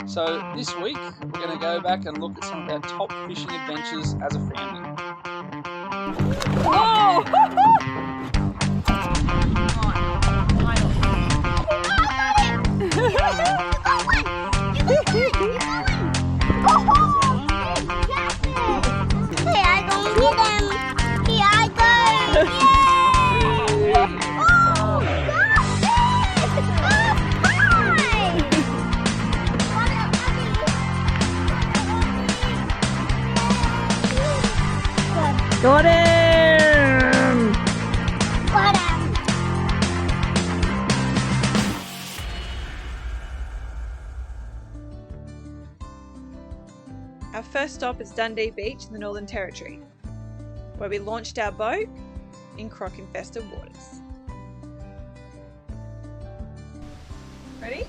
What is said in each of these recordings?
So this week we're going to go back and look at some of our top fishing adventures as a family. Oh! Got him! Got him! Our first stop is Dundee Beach in the Northern Territory, where we launched our boat in croc-infested waters. Ready?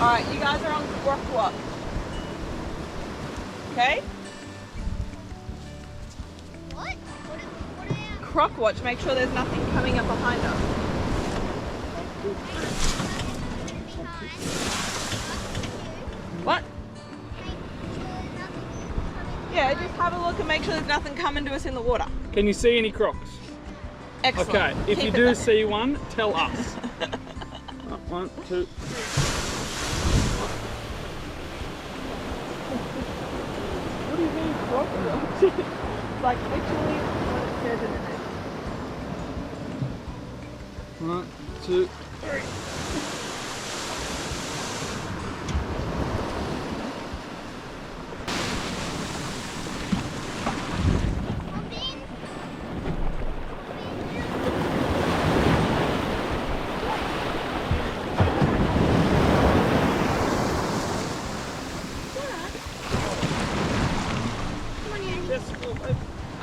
Alright, you guys are on Croc Watch. Okay? What? Croc Watch, make sure there's nothing coming up behind us. What? Yeah, just have a look and make sure there's nothing coming to us in the water. Can you see any crocs? Excellent. Okay, if Keep you it do there. see one, tell us. 1, 2. What do you mean croc watch? Like literally what it says in the name. 1, 2, 3.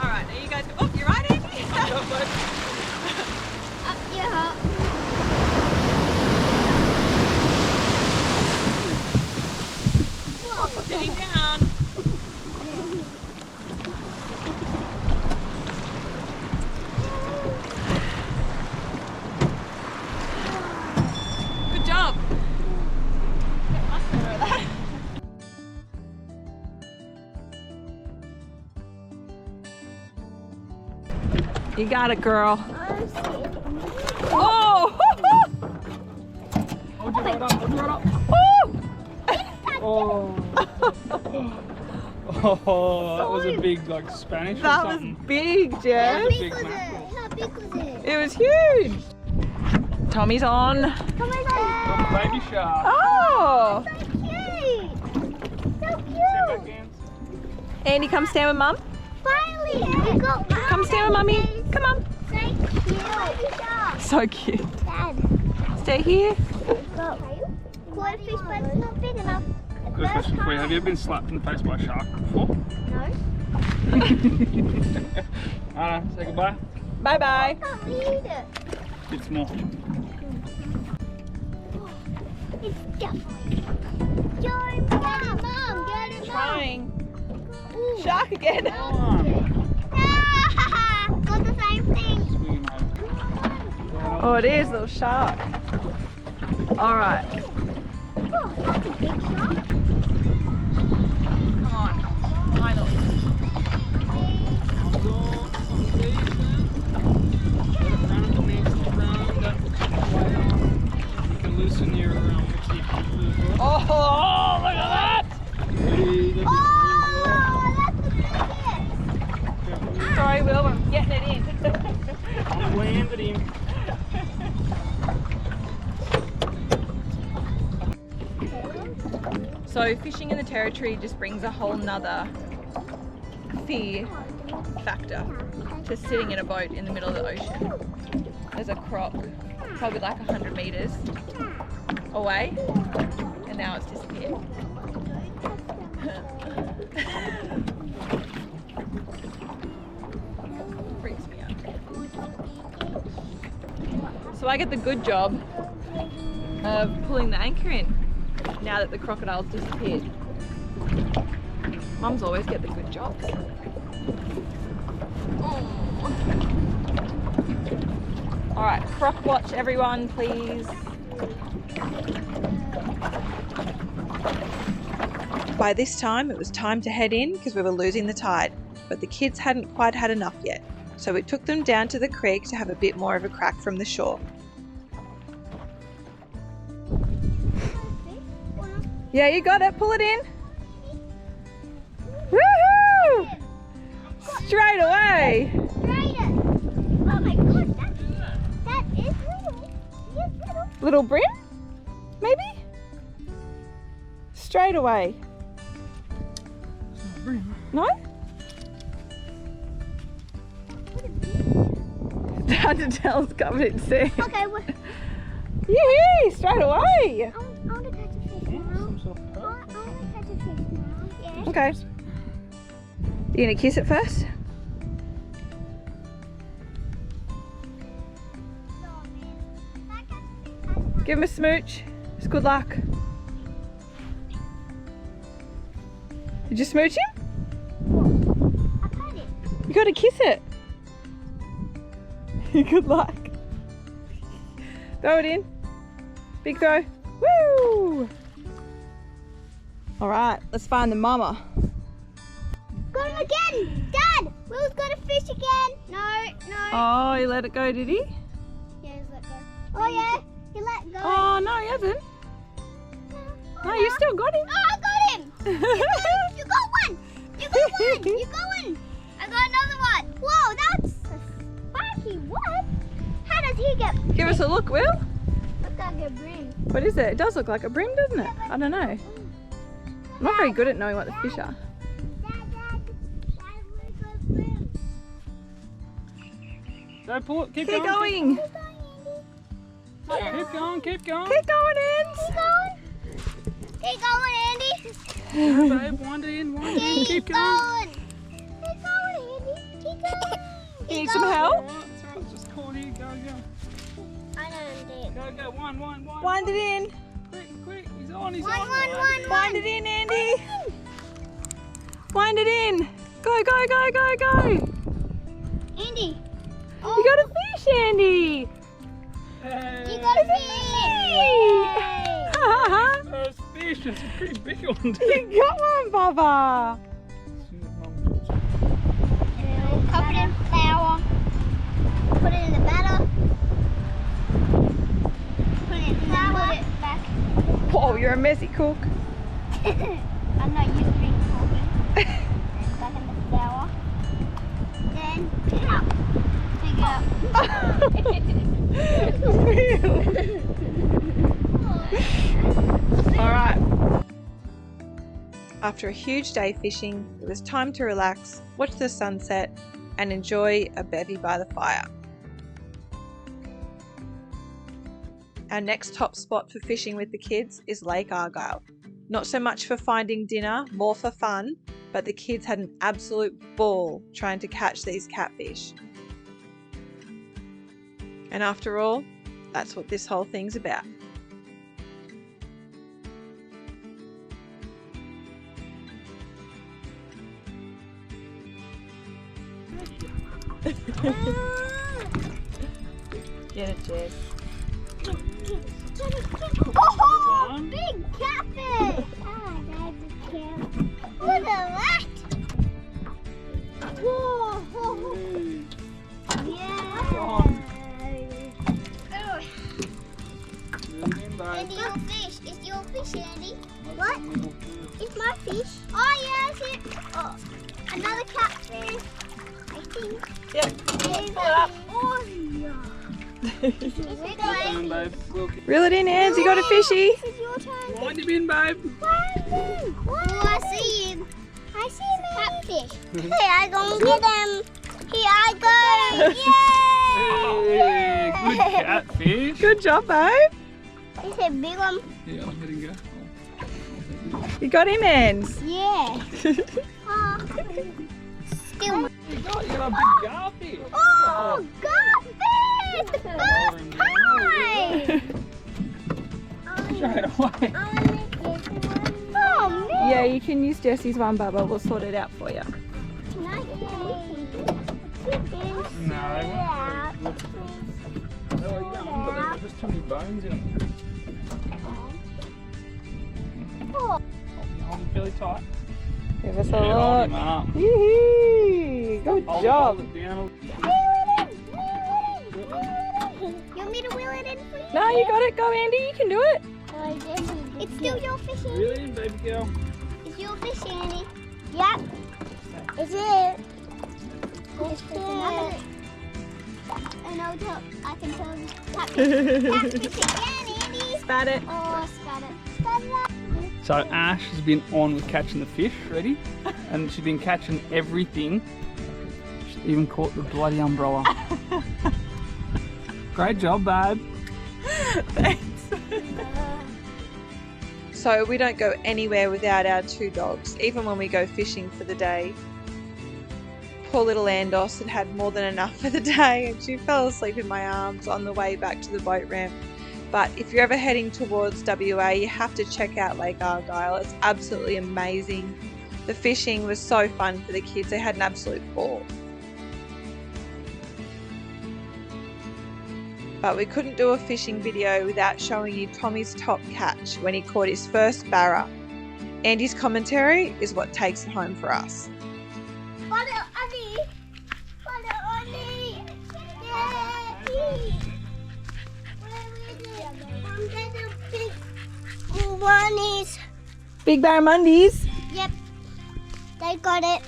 Alright, now you guys go. Oh, you're right, Andy. Up your Sitting down. Good job. Get much better at that. You got it, girl. Oh! Hold you right up, hold you right up. Oh. Oh, that was a big, like, Spanish or That was something. big, Jess. Big mackerel. How big was it? It was huge. Tommy's on. Come on, Got the baby shark. Oh! so cute! So Sit cute! back in. Andy, come stand with Mum. Finally! We got Come stand with Mummy. Come on. So cute! Baby shark! So cute. Dad, Stay here. go. Quarter fish, but it's not big enough. Good question for you. Have you ever been slapped in the face by a shark before? No. Anna, say goodbye. Bye-bye. Can't eat it. Bit small. It's definitely. Joe, get it, Mum. Get it, Mum. Trying. Ooh. Shark again. Come on. Ah, got the same thing. Swing him over. Oh, it is, little shark. All right. Oh, that's a big shark. Come on. Finally. You can loosen your wixie as well. Oh, look at that. Hey, that's Oh, that's the biggest. Sorry, Will, I'm getting it in. I've landed him. So fishing in the Territory just brings a whole nother fear factor to sitting in a boat in the middle of the ocean. There's a croc, probably like 100 meters away, and now it's disappeared. Freaks me out. So I get the good job of pulling the anchor in now that the crocodile's disappeared. Mums always get the good jobs. Alright, croc watch everyone, please. By this time, it was time to head in because we were losing the tide, but the kids hadn't quite had enough yet, so we took them down to the creek to have a bit more of a crack from the shore. Yeah, you got it. Pull it in. Woohoo! Straight away. Oh my god, that is little. Yes, little. Little brim? Maybe? Straight away. No? Dandel's covered in sand. Okay, well, Yee! Straight away. I want to catch a fish now. I want to catch a fish now. Yeah. Okay. You gonna kiss it first? Give him a smooch. It's good luck. Did you smooch him? I caught it. You gotta kiss it. Good luck. Throw it in. Big throw. Woo! Alright, let's find the mama. Got him again! Dad! Will's got a fish again! No. Oh, he let it go, did he? Yeah, he's let go. Oh yeah, he let go. Oh, no, he hasn't. No, you still got him. Oh, I got him! You got one! You got one! You got one! I got another one! Whoa, that's a spiky one! How does he get? Give us a look, Will. Looks like a brim. What is it? It does look like a brim, doesn't it? I don't know. I'm not very good at knowing what the fish are. Dad, looks like a brim. Go pull it. Keep Keep going. going. Keep going. Keep going. Keep going, Ants. Keep going. Keep going, Andy. Go, babe. Wind it in. Wind it in. Keep going. Keep going, Andy. Keep going. You need some help? Alright, it's alright. Just call here. Go. I know, Andy. Go. Wind. Wind it in. Quick. He's on. He's Wind, on. wind, wind, Wind it in, Andy. Wind it in. Go, go, go, go, go. Andy. You got a fish, Andy. Hey. You got a fish! First fish. It's a pretty big one. You got one, Bubba. Cover it in flour. Put it in the batter. Put it in flour. Put it back. Whoa, you're a messy cook. I'm not used to being cooking. Back in the flour. Then pick it up. Alright. After a huge day fishing, it was time to relax, watch the sunset, and enjoy a bevy by the fire. Our next top spot for fishing with the kids is Lake Argyle. Not so much for finding dinner, more for fun, but the kids had an absolute ball trying to catch these catfish. And after all, that's what this whole thing's about. Get it, Jess. Oh, big catfish! Look at that! Whoa! Yeah! Andy, your fish. It's your fish, Andy. What? It's my fish. Oh, yeah, I see it. Oh, another catfish. I think. Yeah. Pull it up. Oh, yeah. Reel it in, Ands. You got a fishy. This is your turn. Wind him in, babe. Oh, I see him. I see him. Catfish. Hey, I gonna get him. Here I go. Yay! Hey, good catfish. Good job, babe. It's a big one. Yeah, I'm letting go. You got him, Ands. Yeah. Still. You got a big garfish. Oh, got fish! First time! Straight away. Oh, man. Yeah, you can use Jessie's one, Bubba. We'll sort it out for you. Can I get No, they won't. bones in them. Hold him fairly tight. Give us a Yeah, hold look. him up. Yee-hee. Good Hold job. it down. You want me to wheel it in for you? No, you got it. Go, Andy. You can do it. It's still your fish, Andy. Really, baby girl? It's your fish, Andy. Yep. Is it? It's another. And I can tell you. Catfish again, Andy. Spat it. Oh, spat it. Spat it. So Ash has been on with catching the fish, ready? And she's been catching everything. She's even caught the bloody umbrella. Great job, babe. Thanks. So we don't go anywhere without our two dogs, even when we go fishing for the day. Poor little Andos had more than enough for the day and she fell asleep in my arms on the way back to the boat ramp. But if you're ever heading towards WA, you have to check out Lake Argyle. It's absolutely amazing. The fishing was so fun for the kids. They had an absolute ball. But we couldn't do a fishing video without showing you Tommy's top catch when he caught his first barra. Andy's commentary is what takes it home for us. Follow Andy. Follow Andy. Daddy. Where is it? There's a big bunnies. Big barramundies. Yep. They got it.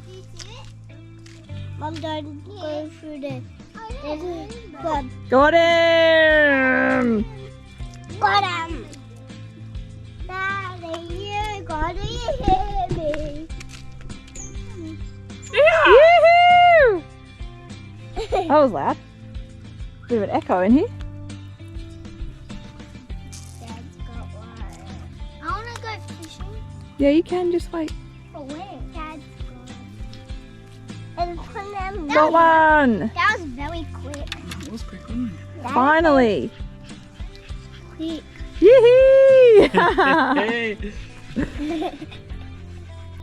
Do you see it? Mom, don't go through the. Good. Got him! Got him. Daddy, you gotta hit me. Yoo-hoo! That was loud. Bit of an echo in here. Dad's got one. I wanna go fishing. Yeah, you can, just wait. For where? Dad's got. And put them. Got one! That was very quick. That was quick, wasn't it? Finally! Quick. Yee-hee! Hey.